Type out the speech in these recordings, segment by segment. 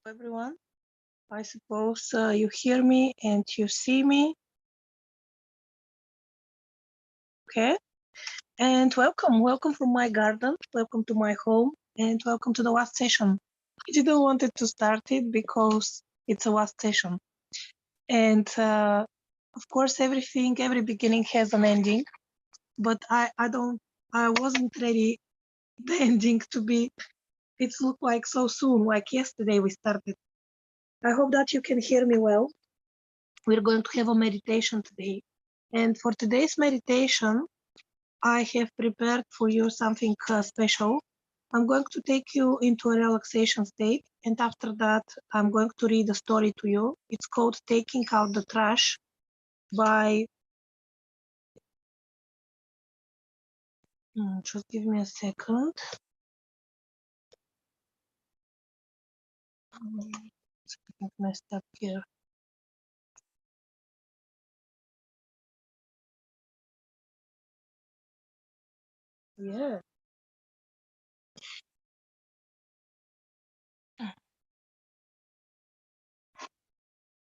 Everyone. I suppose you hear me and you see me. Okay. And welcome from my garden. Welcome to my home and welcome to the last session. I didn't want it to start it because it's a last session. And of course, every beginning has an ending, but I wasn't ready the ending to be, it's looked like so soon, like yesterday we started. I hope that you can hear me well. We're going to have a meditation today. And for today's meditation, I have prepared for you something special. I'm going to take you into a relaxation state. And after that, I'm going to read a story to you. It's called Taking Out the Trash by, just give me a second. Something messed up here. Yeah.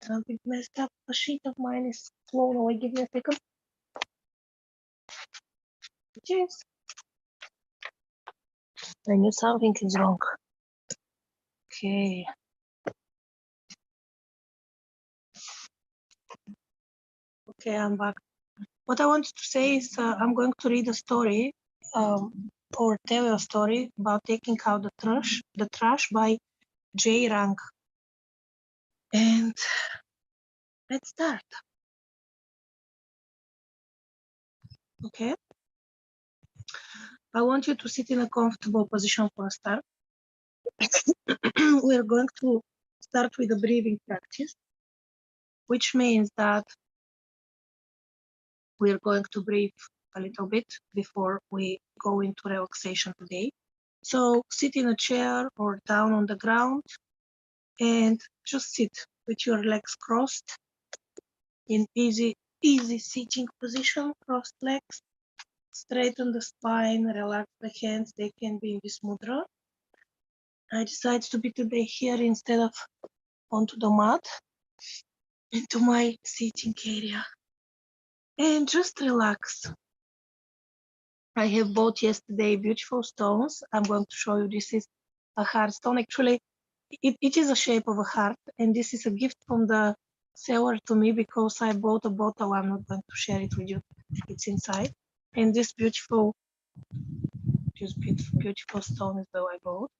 Something messed up. A sheet of mine is blown away. Give me a second. Cheers. I knew something is wrong. Okay. Okay, I'm back. What I wanted to say is I'm going to read a story or tell you a story about taking out the trash by R.A.D.K.A. And let's start. Okay. I want you to sit in a comfortable position for a start. We're going to start with a breathing practice, which means that we're going to breathe a little bit before we go into relaxation today. So sit in a chair or down on the ground and just sit with your legs crossed in easy sitting position, crossed legs, straighten the spine, relax the hands, they can be in this mudra. I decided to be today here instead of onto the mat, into my sitting area. And just relax. I have bought yesterday beautiful stones. I'm going to show you, this is a heart stone. Actually, it is a shape of a heart, and this is a gift from the seller to me because I bought a bottle. I'm not going to share it with you. It's inside. And this beautiful stone is that I bought.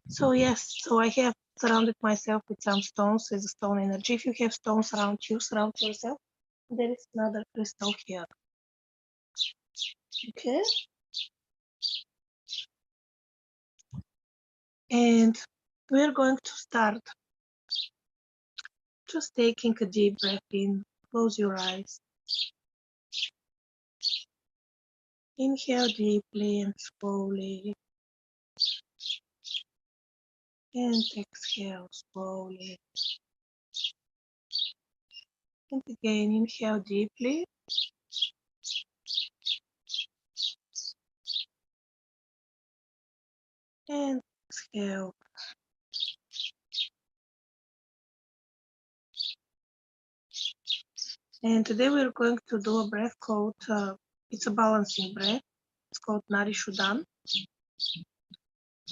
So yes, so I have surrounded myself with some stones as a stone energy. If you have stones around you, surround yourself. There is another crystal here. Okay. And we're going to start just taking a deep breath in. Close your eyes. Inhale deeply and slowly. And exhale slowly. And again, inhale deeply. And exhale. And today we're going to do a breath called, it's a balancing breath. It's called Narishudan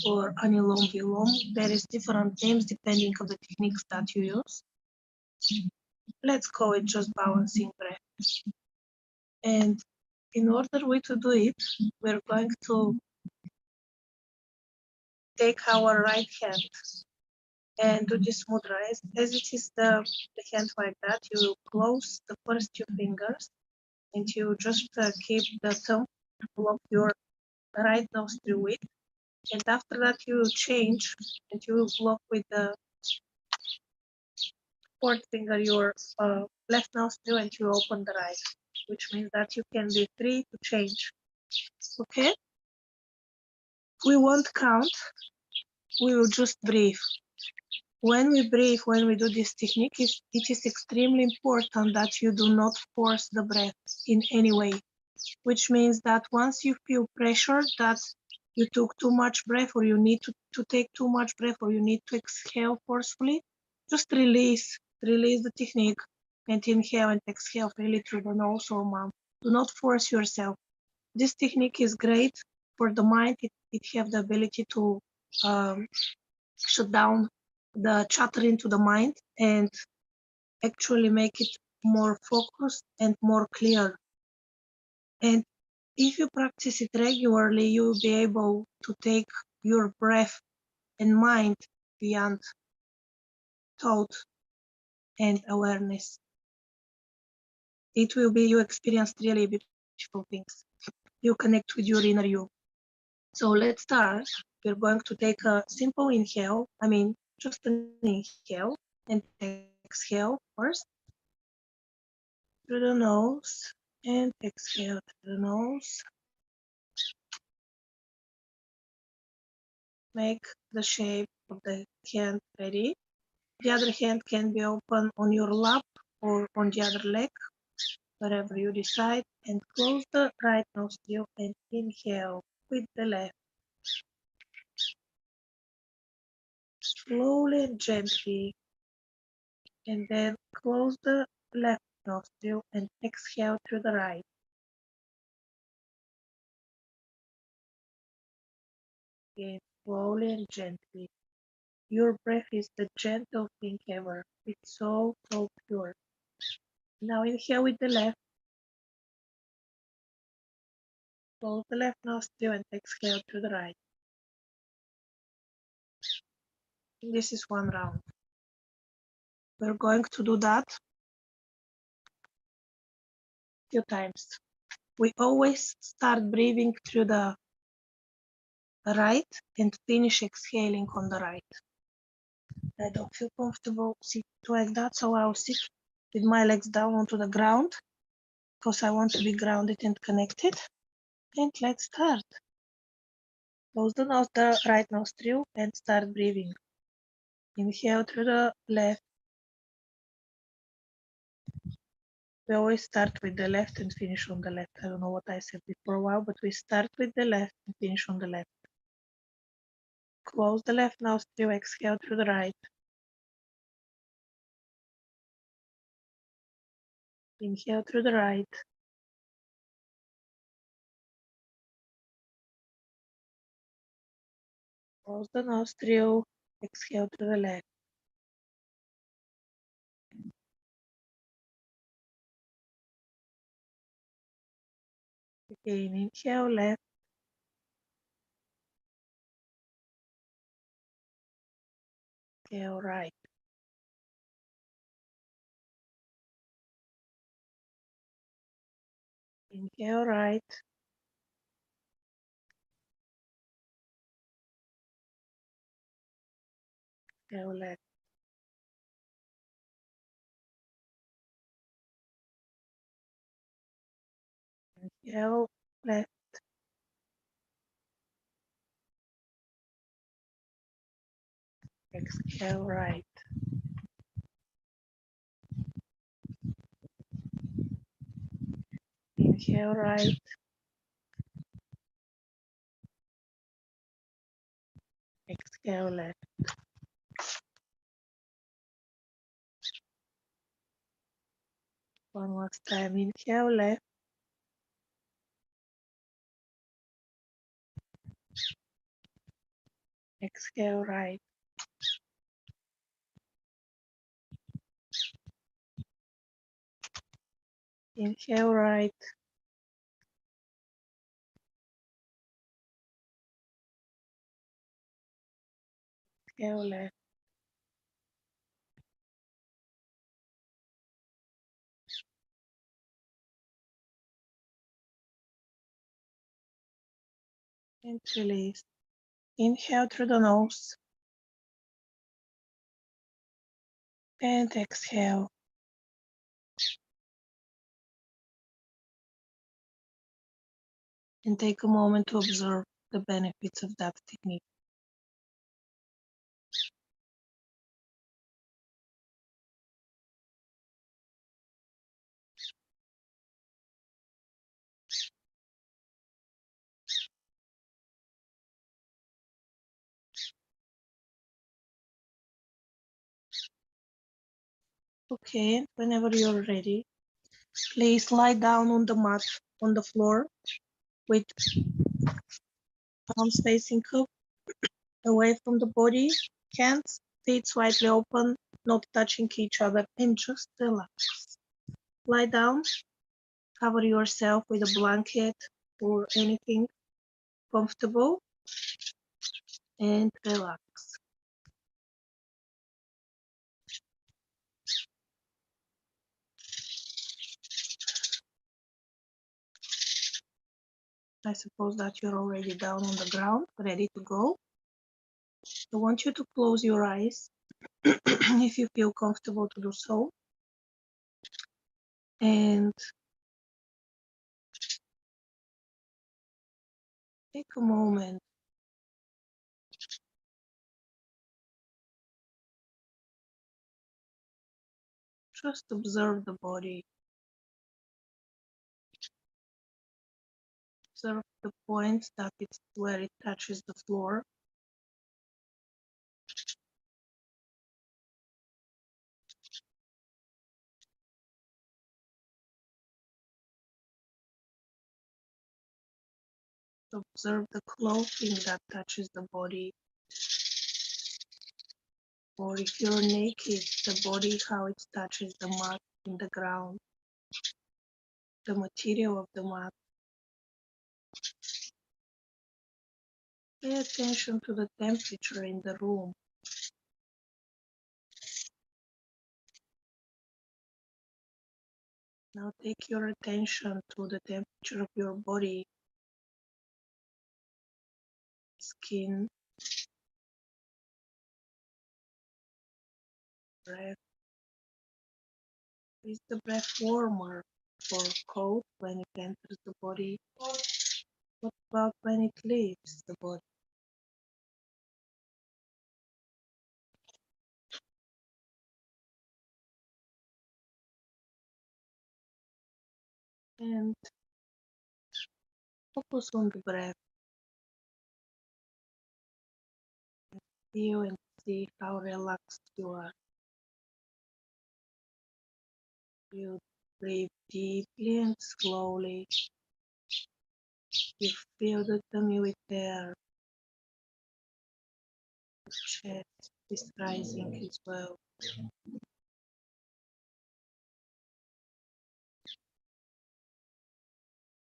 or Anilom Vilom. There is different names depending on the techniques that you use. Let's call it just balancing breath. And in order to do it, we're going to take our right hand and do this mudra. As it is the hand like that, you close the first two fingers and you just keep the thumb of your right nostril with. And after that, you change and you block with the fourth finger your left nostril and you open the right, which means that you can be free to change. Okay? We won't count, we will just breathe. When we breathe, when we do this technique, it is extremely important that you do not force the breath in any way, which means that once you feel pressure, that you took too much breath, or you need to take too much breath, or you need to exhale forcefully, just release the technique and inhale and exhale freely through the nose or mouth. Do not force yourself. This technique is great for the mind. It have the ability to shut down the chatter into the mind and actually make it more focused and more clear. And if you practice it regularly, you'll be able to take your breath and mind beyond thought and awareness. It will be you experience really beautiful things. You connect with your inner you. So let's start. We're going to take a simple inhale, just an inhale, and exhale first through the nose and exhale through the nose. Make the shape of the hand ready. The other hand can be open on your lap or on the other leg, wherever you decide, and close the right nostril and inhale with the left. Slowly and gently, and then close the left nostril and exhale through the right. Again, slowly and gently. Your breath is the gentle thing ever. It's so, so pure. Now inhale with the left. Close the left nostril and exhale through the right. This is one round. We're going to do that a few times. We always start breathing through the right and finish exhaling on the right. I don't feel comfortable sit like that, so I'll sit with my legs down onto the ground because I want to be grounded and connected. And let's start. Close the right nostril and start breathing. Inhale through the left. We always start with the left and finish on the left. I don't know what I said before a while, but we start with the left and finish on the left. Close the left nostril, exhale through the right. Inhale through the right. Close the nostril, exhale through the left. Again, inhale left. Exhale right. Inhale right. Exhale left. Inhale left. Exhale right. Inhale right. Exhale left. One last time. Inhale left. Exhale right. Inhale right. Exhale left. And release. Inhale through the nose. And exhale. And take a moment to observe the benefits of that technique. Okay, whenever you're ready, please lie down on the mat on the floor with palms facing up, away from the body, hands, feet slightly open, not touching each other, and just relax. Lie down, cover yourself with a blanket or anything comfortable, and relax. I suppose that you're already down on the ground, ready to go. I want you to close your eyes if you feel comfortable to do so. And take a moment. Just observe the body. Observe the point that it's where it touches the floor. Observe the clothing that touches the body. Or if you're naked, the body, how it touches the mat in the ground. The material of the mat. Pay attention to the temperature in the room. Now take your attention to the temperature of your body, skin, breath. Is the breath warmer or cold when it enters the body? What about when it leaves the body? And focus on the breath. Feel and see how relaxed you are. You breathe deeply and slowly. You feel the tummy with air. The chest is rising as well.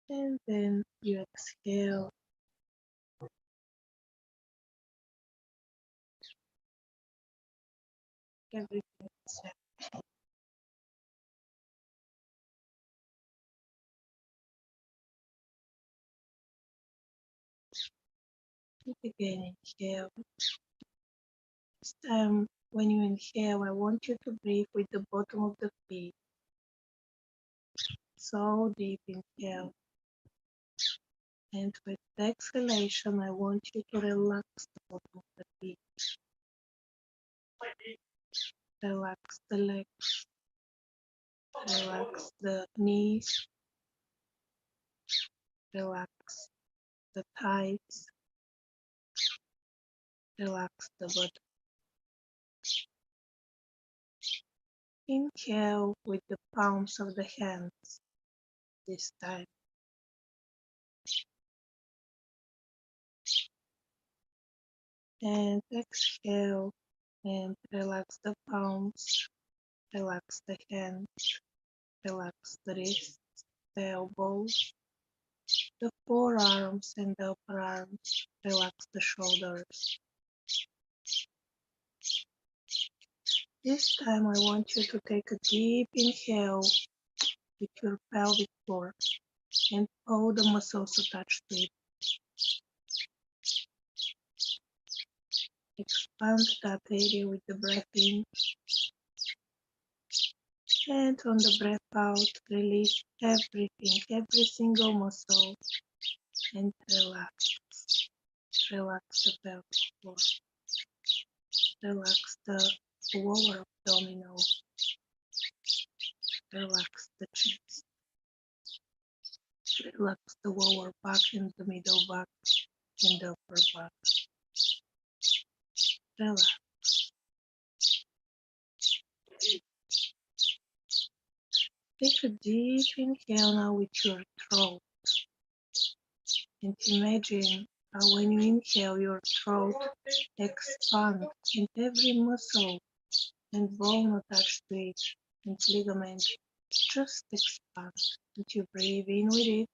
And then you exhale. Everything is set. Again, inhale. This time, when you inhale, I want you to breathe with the bottom of the feet. So deep inhale. And with the exhalation, I want you to relax the bottom of the feet. Relax the legs. Relax the knees. Relax the thighs. Relax the bottom. Inhale with the palms of the hands this time. And exhale and relax the palms, relax the hands, relax the wrists, the elbows, the forearms and the upper arms, relax the shoulders. This time I want you to take a deep inhale with your pelvic floor and all the muscles attached to it. Expand that area with the breath in. And on the breath out, release everything, every single muscle, and relax. Relax the pelvic floor. Relax the lower abdominal. Relax the chest. Relax the lower back and the middle back and the upper back. Relax. Take a deep inhale now with your throat. And imagine how when you inhale, your throat expands and every muscle and bone attached to it and ligament just expand. And you breathe in with it.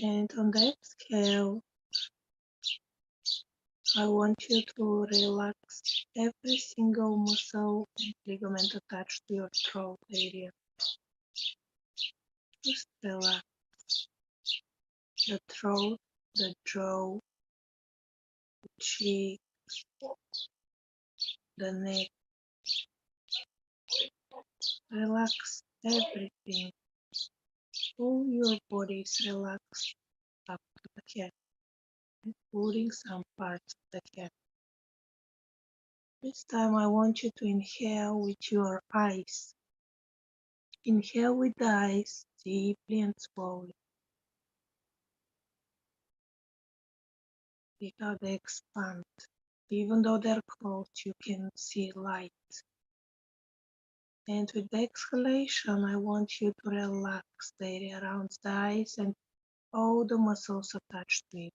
And on the exhale, I want you to relax every single muscle and ligament attached to your throat area. Just relax the throat, the jaw, the cheek, the neck. Relax everything. All your body is relaxed up to the head, including some parts of the head. This time I want you to inhale with your eyes. Inhale with the eyes deeply and slowly. See how they expand. Even though they're closed, you can see light. And with the exhalation, I want you to relax the area around the eyes and all the muscles attached to it.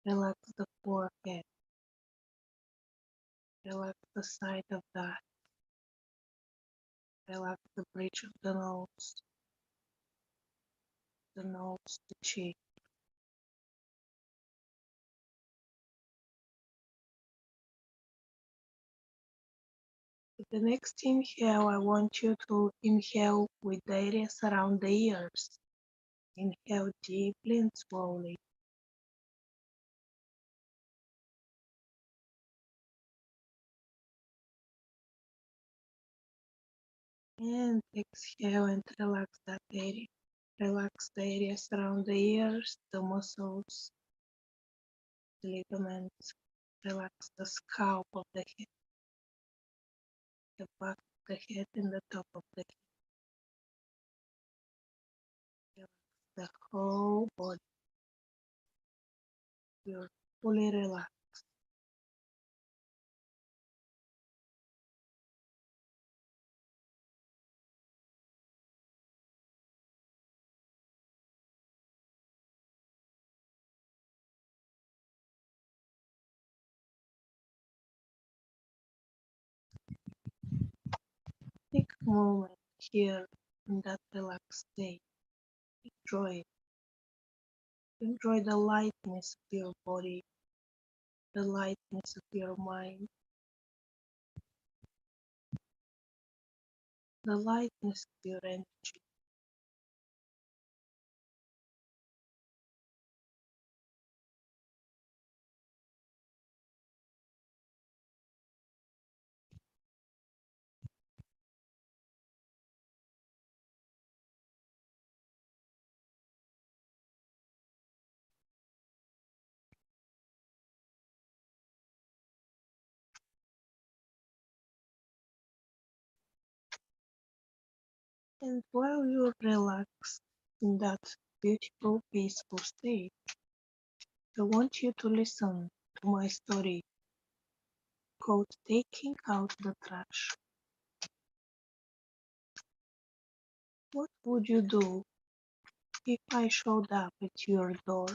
Relax the forehead. Relax the side of the eye. Relax the bridge of the nose, the cheek. With the next inhale, I want you to inhale with the areas around the ears. Inhale deeply and slowly. And exhale and relax that area. Relax the areas around the ears, the muscles, the ligaments. Relax the scalp of the head, the back of the head and the top of the head. Relax the whole body. You're fully relaxed. Take a moment here in that relaxed state. Enjoy it. Enjoy the lightness of your body, the lightness of your mind, the lightness of your energy. And while you're relaxed in that beautiful, peaceful state, I want you to listen to my story called Taking Out the Trash. What would you do if I showed up at your door,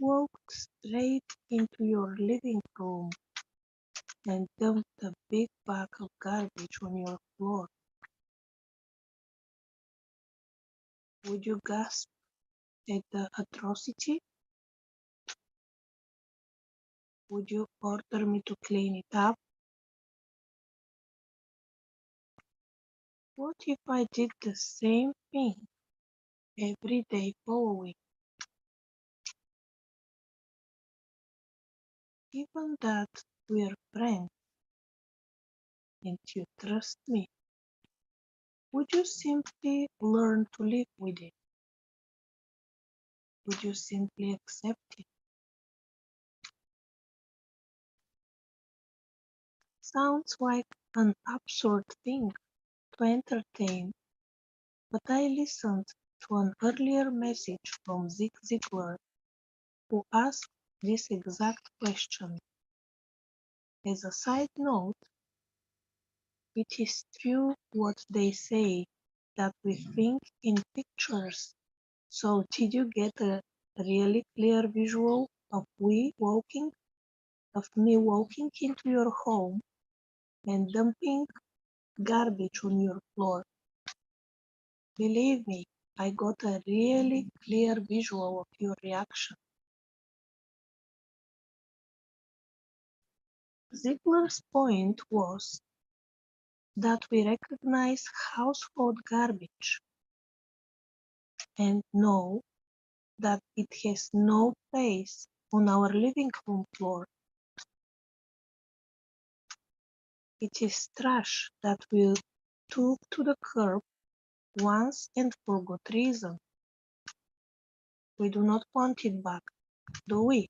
walked straight into your living room, and dumped a big bag of garbage on your floor? Would you gasp at the atrocity? Would you order me to clean it up? What if I did the same thing every day following? Given that we're friends and you trust me, would you simply learn to live with it? Would you simply accept it? Sounds like an absurd thing to entertain, but I listened to an earlier message from Zig Ziglar who asked this exact question. As a side note, it is true what they say, that we think in pictures. So did you get a really clear visual of me walking into your home and dumping garbage on your floor? Believe me, I got a really clear visual of your reaction. Ziegler's point was that we recognize household garbage and know that it has no place on our living room floor. It is trash that we took to the curb once and for good reason. We do not want it back, do we?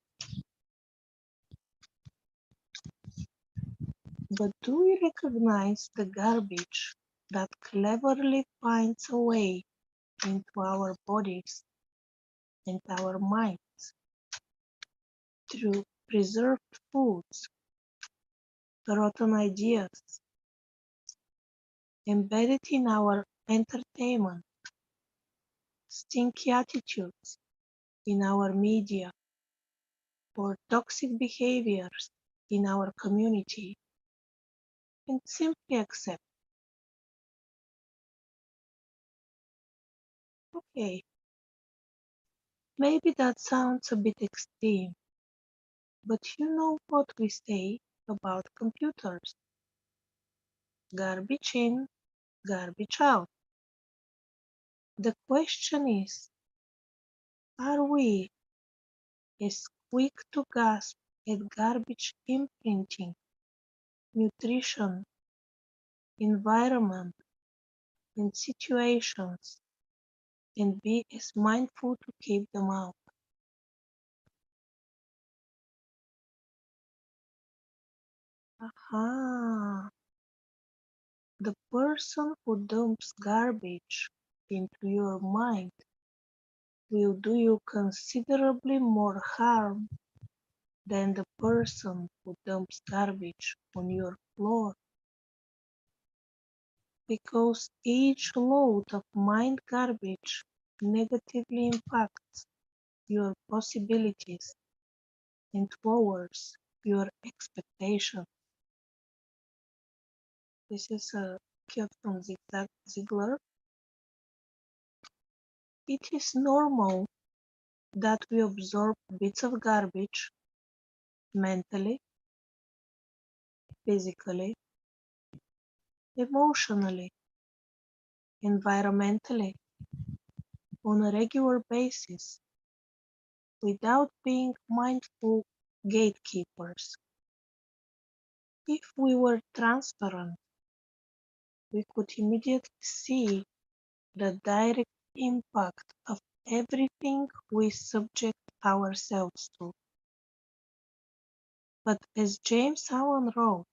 But do we recognize the garbage that cleverly finds a way into our bodies and our minds through preserved foods, rotten ideas, embedded in our entertainment, stinky attitudes in our media, or toxic behaviors in our community, and simply accept, okay, maybe that sounds a bit extreme, but you know what we say about computers: garbage in, garbage out. The question is, are we as quick to grasp at garbage imprinting, nutrition, environment, and situations, and be as mindful to keep them out? Aha! The person who dumps garbage into your mind will do you considerably more harm than the person who dumps garbage on your floor, because each load of mind garbage negatively impacts your possibilities and lowers your expectations. This is a quote from Ziegler. It is normal that we absorb bits of garbage mentally, physically, emotionally, environmentally, on a regular basis without being mindful gatekeepers. If we were transparent, we could immediately see the direct impact of everything we subject ourselves to. But as James Allen wrote,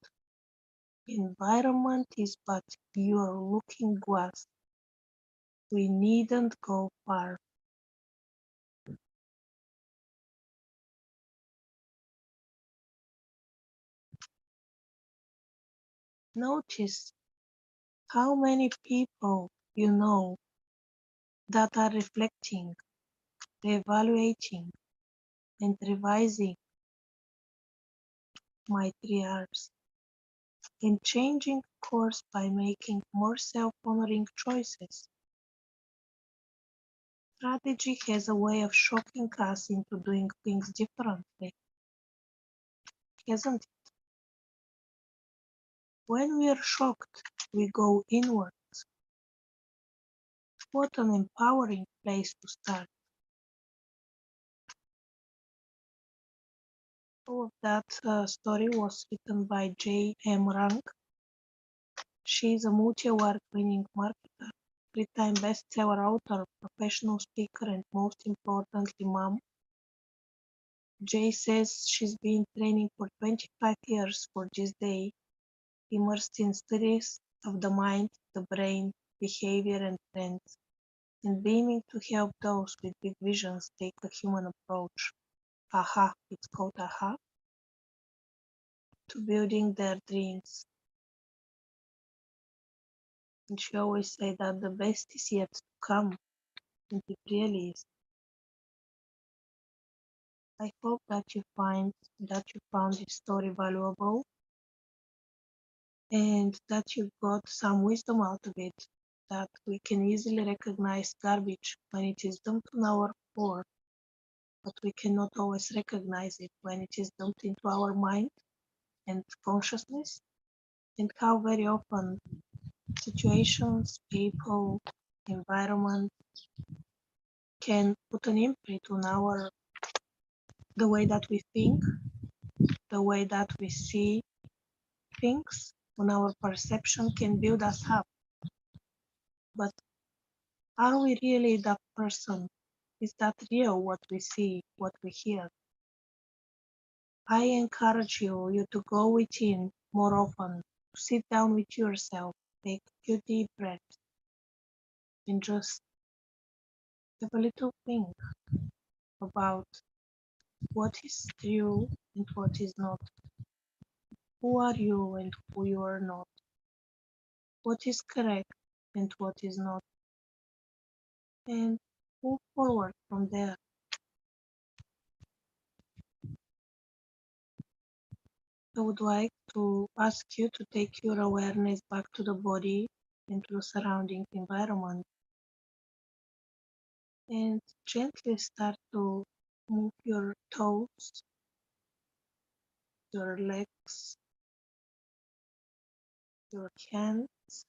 environment is but your looking glass. We needn't go far. Notice how many people you know that are reflecting, reevaluating, and revising my 3 Rs and changing course by making more self-honoring choices. Strategy has a way of shocking us into doing things differently, hasn't it? When we are shocked, we go inward. What an empowering place to start. All of that story was written by J.M. Rank. She is a multi-award-winning marketer, three-time bestseller author, professional speaker, and most importantly, mom. Jay says she's been training for 25 years for this day, immersed in studies of the mind, the brain, behavior, and trends, and beaming to help those with big visions take a human approach. Aha, it's called Aha. to building their dreams. And she always said that the best is yet to come, and it really is. I hope that you found this story valuable and that you got some wisdom out of it, that we can easily recognize garbage when it is dumped on our floor, but we cannot always recognize it when it is dumped into our mind and consciousness, and how very often situations, people, environment can put an imprint on the way that we think, the way that we see things, on our perception can build us up. But are we really that person? Is that real, what we see, what we hear? I encourage you to go within more often, to sit down with yourself, take a few deep breaths, and just have a little think about what is true and what is not. Who are you and who you are not? What is correct and what is not? And move forward from there. I would like to ask you to take your awareness back to the body and to the surrounding environment, and gently start to move your toes, your legs, your hands,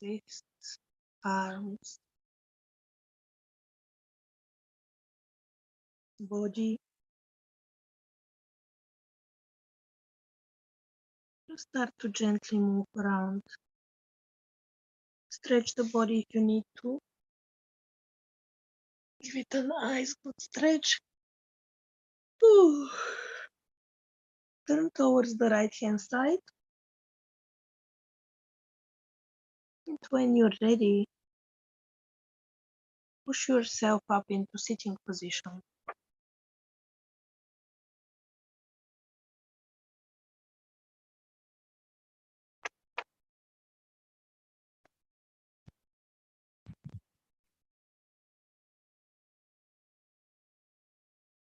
wrists, arms, body. Just start to gently move around. Stretch the body if you need to. Give it a nice good stretch. Ooh. Turn towards the right hand side. And when you're ready, push yourself up into sitting position.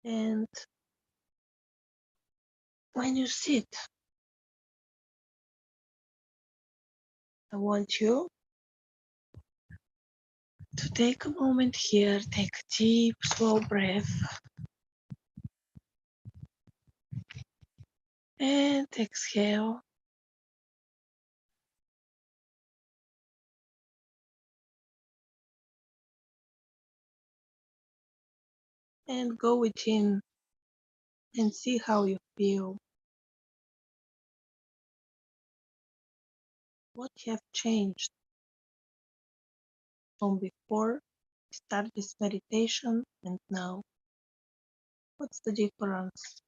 And when you sit, I want you to take a moment here, take a deep, slow breath, and exhale. And go within and see how you feel. What have changed from before we start this meditation and now? What's the difference?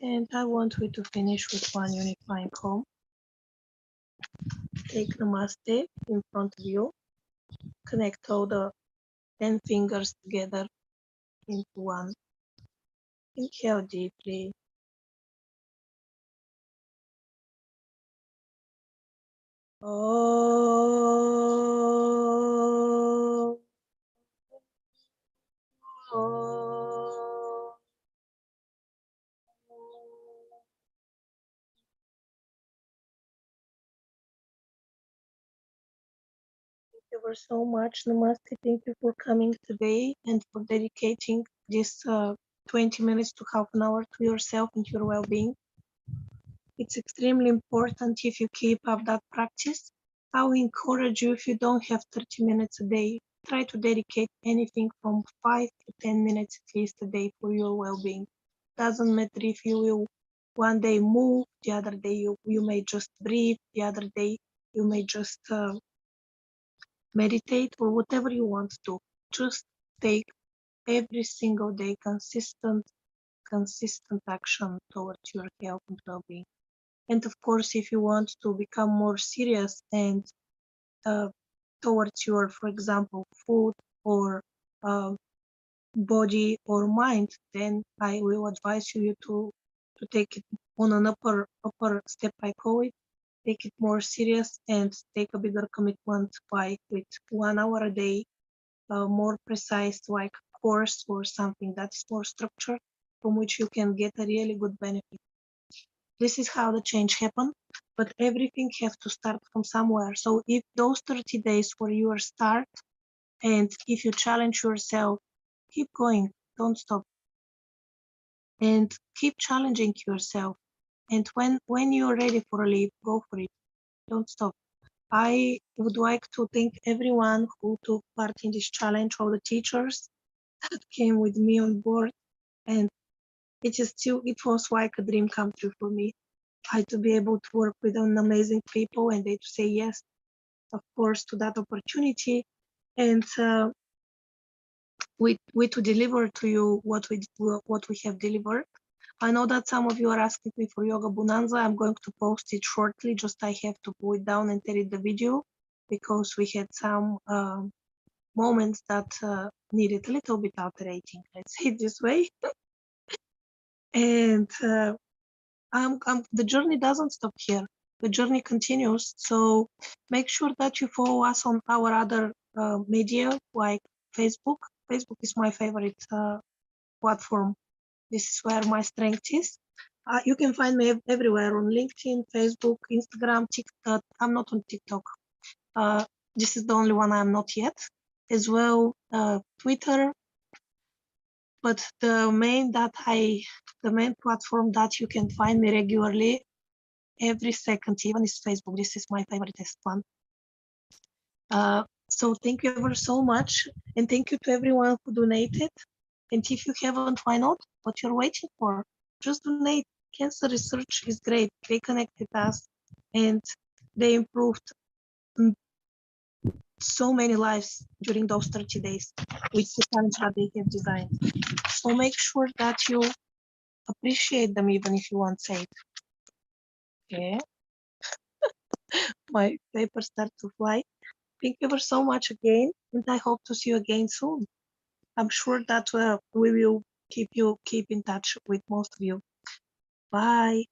And I want you to finish with one unifying hum. Take Namaste in front of you. Connect all the 10 fingers together into one. Inhale deeply. Oh. Oh. Thank you ever so much, Namaste. Thank you for coming today and for dedicating this 20 minutes to half an hour to yourself and your well-being. It's extremely important if you keep up that practice. I will encourage you, if you don't have 30 minutes a day, try to dedicate anything from 5 to 10 minutes at least a day for your well-being. Doesn't matter if you will one day move, the other day you may just breathe, the other day you may just meditate, or whatever you want to do. Just take every single day consistent action towards your health and well-being. And of course, if you want to become more serious and towards your, for example, food or body or mind, then I will advise you to take it on an upper step, I call it. Take it more serious and take a bigger commitment by with 1 hour a day, more precise, like course or something that is more structured, from which you can get a really good benefit. This is how the change happened, but everything has to start from somewhere. So if those 30 days were your start, and if you challenge yourself, keep going, don't stop, and keep challenging yourself. And when you're ready for a leap, go for it, don't stop. I would like to thank everyone who took part in this challenge, all the teachers that came with me on board, and it was like a dream come true for me. To be able to work with an amazing people and they to say yes, of course, to that opportunity, and we to deliver to you what we have delivered. I know that some of you are asking me for Yoga Bonanza. I'm going to post it shortly. Just I have to pull it down and edit the video because we had some moments that needed a little bit alterating. Let's say it this way. And the journey doesn't stop here. The journey continues. So make sure that you follow us on our other media like Facebook. Facebook is my favorite platform. This is where my strength is. You can find me everywhere on LinkedIn, Facebook, Instagram, TikTok. I'm not on TikTok. This is the only one I'm not yet. As well, Twitter. But the main platform that you can find me regularly every second even is Facebook. This is my favorite one. So thank you ever so much, and thank you to everyone who donated. And if you haven't, why not? What you're waiting for? Just donate. Cancer research is great. They connected us, and they improved so many lives during those 30 days with the challenge that they have designed. So make sure that you appreciate them even if you won't say it. Okay. My papers start to fly. Thank you ever so much again, and I hope to see you again soon. I'm sure that we will keep in touch with most of you. Bye.